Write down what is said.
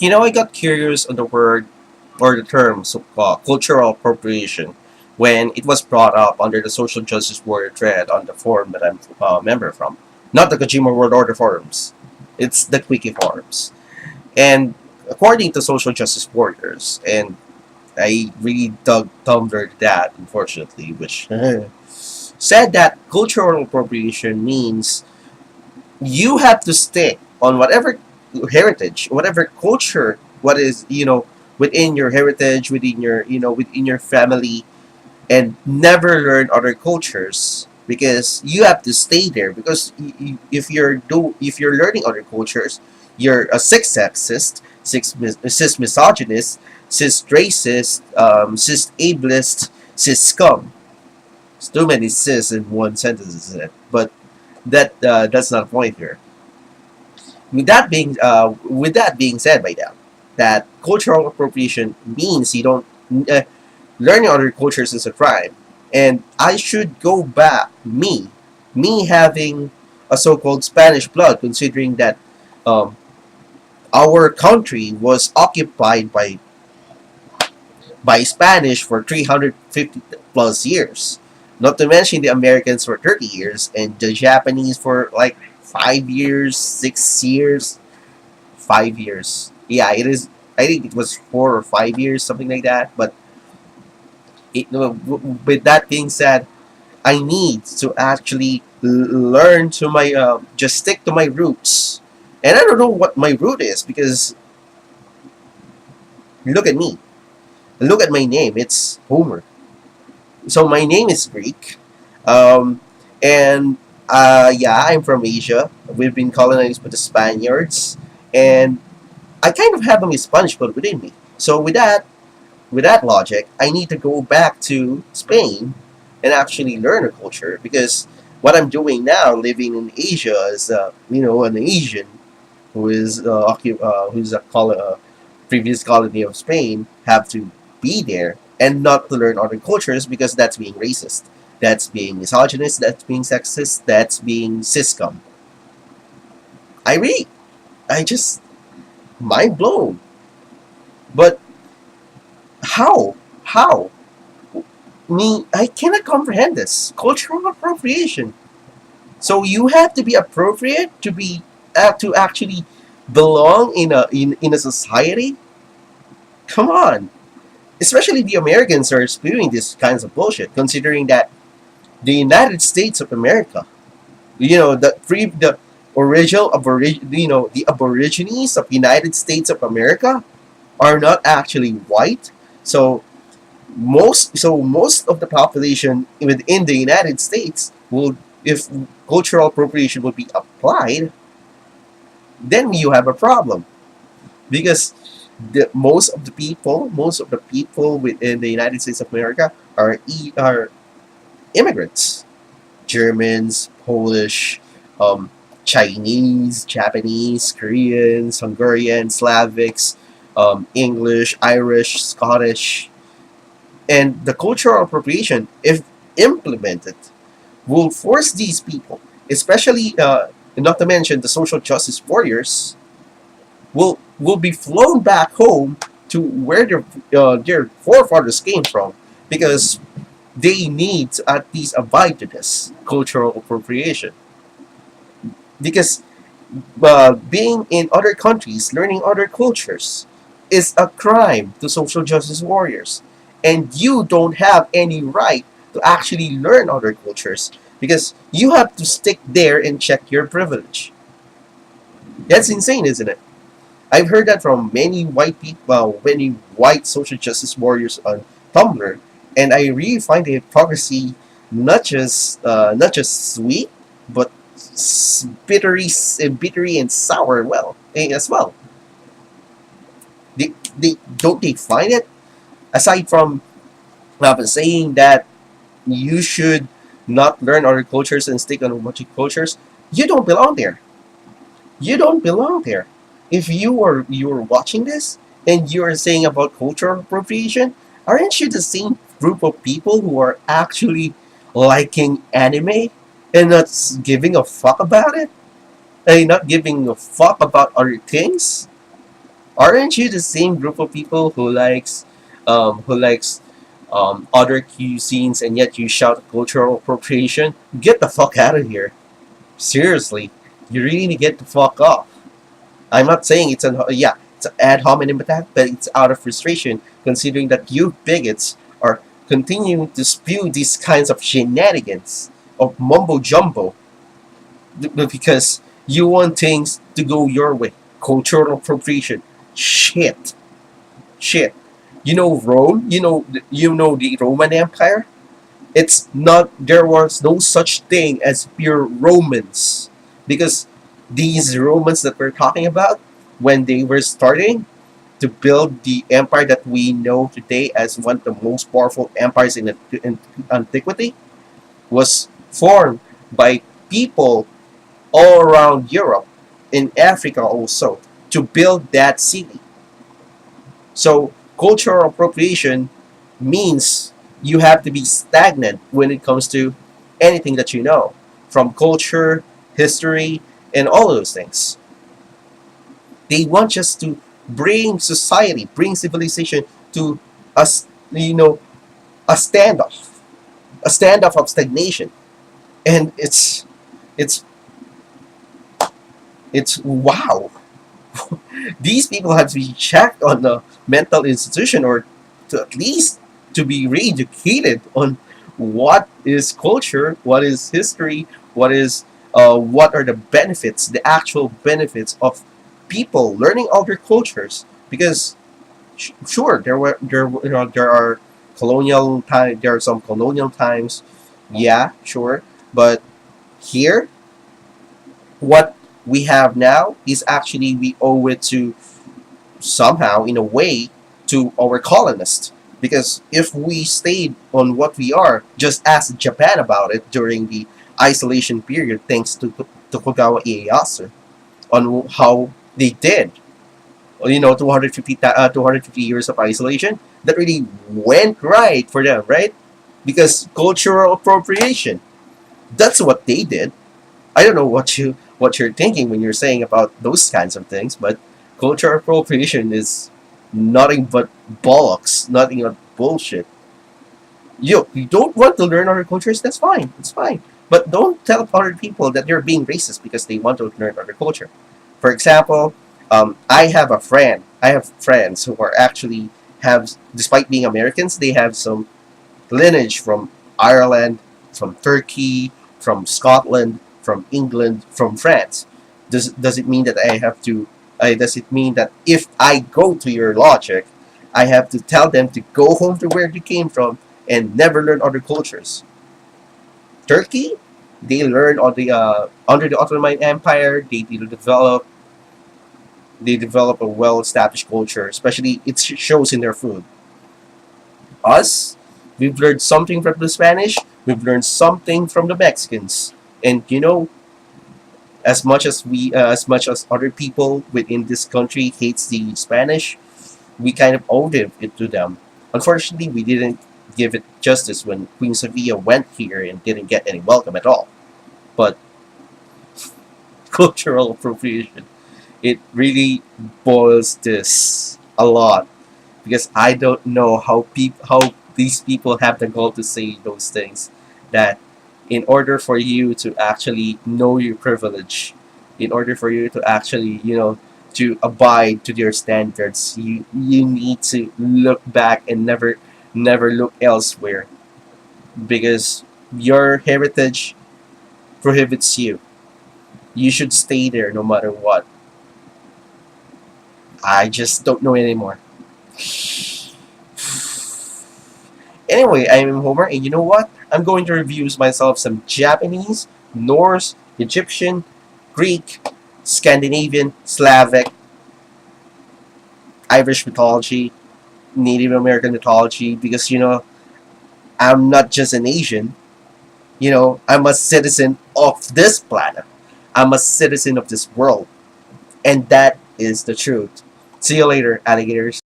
I got curious on the word or the term cultural appropriation when it was brought up under the social justice warrior thread on the forum that I'm a member from. Not the Kojima World Order forums. It's the Quickie forums. And according to social justice warriors, and I really dug Tumblr that, unfortunately, which said that cultural appropriation means you have to stick on whatever heritage, whatever culture, what is, within your heritage, within your family, and never learn other cultures because you have to stay there because if you're learning other cultures, you're a cis-sexist, cis-misogynist, cis-racist, cis-ableist, cis-scum. It's too many cis in one sentence, isn't it? But that's not the point here. With that being said, by that cultural appropriation means you don't uh, learning other cultures is a crime, and I should go back me having a so-called Spanish blood, considering that um, our country was occupied by Spanish for 350 plus years. Not to mention the Americans for 30 years and the Japanese for like 5 years, 6 years, 5 years. Yeah, it is. I think it was 4 or 5 years, something like that. But with that being said, I need to actually learn to my just stick to my roots. And I don't know what my root is because look at me, look at my name. It's Homer. So my name is Greek, um, and yeah, I'm from Asia. We've been colonized by the Spaniards, and I kind of have a Spanish blood within me. So with that logic, I need to go back to Spain and actually learn a culture because what I'm doing now, living in Asia, as an Asian who is who's a previous colony of Spain, have to be there and not to learn other cultures because that's being racist, that's being misogynist, that's being sexist, that's being cis-scum. I really, I just mind blown. But how? How? I cannot comprehend this cultural appropriation. So you have to be appropriate to actually belong in a society. Come on, especially the Americans are spewing this kinds of bullshit, considering that the United States of America, the original the Aborigines of United States of America are not actually white. So most of the population within the United States will, if cultural appropriation would be applied, then you have a problem because most of the people within the United States of America are immigrants, Germans, Polish, Chinese, Japanese, Koreans, Hungarians, Slavics, English, Irish, Scottish, and the cultural appropriation, if implemented, will force these people, especially not to mention the social justice warriors, will be flown back home to where their forefathers came from because they need to at least abide to this cultural appropriation. Because being in other countries, learning other cultures, is a crime to social justice warriors. And you don't have any right to actually learn other cultures because you have to stick there and check your privilege. That's insane, isn't it? I've heard that from many white people, many white social justice warriors on Tumblr, and I really find the hypocrisy not just sweet, but bittery and sour as well. They don't they find it aside from saying that you should not learn other cultures and stick on what cultures. You don't belong there. You don't belong there. If you're watching this and you're saying about cultural appropriation, aren't you the same group of people who are actually liking anime and not giving a fuck about it? And not giving a fuck about other things? Aren't you the same group of people who likes other cuisines and yet you shout cultural appropriation? Get the fuck out of here. Seriously, you really need to get the fuck off. I'm not saying it's an ad hominem attack, but it's out of frustration considering that you bigots are continuing to spew these kinds of shenanigans of mumbo jumbo because you want things to go your way. Cultural appropriation. Shit. Shit. You know Rome? You know the Roman Empire? It's not there was no such thing as pure Romans. Because these Romans that we're talking about, when they were starting to build the empire that we know today as one of the most powerful empires in antiquity, was formed by people all around Europe, in Africa also, to build that city. So cultural appropriation means you have to be stagnant when it comes to anything that you know, from culture, history, and all those things. They want us to bring society, bring civilization to us, a standoff, a standoff of stagnation, and it's it's wow. These people have to be checked on the mental institution or to at least to be re-educated on what is culture, what is history, what are the benefits, the actual benefits of people learning other cultures. Because sure, there are colonial time, there are some colonial times, yeah, sure, but here what we have now is actually we owe it to somehow in a way to our colonists, because if we stayed on what we are, just ask Japan about it during the isolation period thanks to Tokugawa Ieyasu on how they did 250 years of isolation that really went right for them, right? Because cultural appropriation, that's what they did. I don't know what you're thinking when you're saying about those kinds of things, but cultural appropriation is nothing but bollocks, nothing but bullshit. You don't want to learn other cultures, that's fine. It's fine. But don't tell other people that they're being racist because they want to learn other culture. For example, I have friends who are actually have, despite being Americans, they have some lineage from Ireland, from Turkey, from Scotland, from England, from France. Does it mean that I have to? Does it mean that if I go to your logic, I have to tell them to go home to where they came from and never learn other cultures? Turkey, they learn on the under the Ottoman Empire. They develop a well-established culture, especially it shows in their food. Us, we've learned something from the Spanish. We've learned something from the Mexicans, and as much as other people within this country hates the Spanish, we kind of owed it to them. Unfortunately, we didn't give it justice when Queen Sofia went here and didn't get any welcome at all. But cultural appropriation, it really boils this a lot because I don't know how these people have the goal to say those things, that in order for you to actually know your privilege, in order for you to actually to abide to their standards, you need to look back and never look elsewhere because your heritage prohibits you. You should stay there no matter what. I just don't know anymore. Anyway, I'm Homer, and you know what? I'm going to review myself some Japanese, Norse, Egyptian, Greek, Scandinavian, Slavic, Irish mythology, Native American mythology, because I'm not just an Asian. I'm a citizen of this planet. I'm a citizen of this world, and that is the truth. See you later, alligators.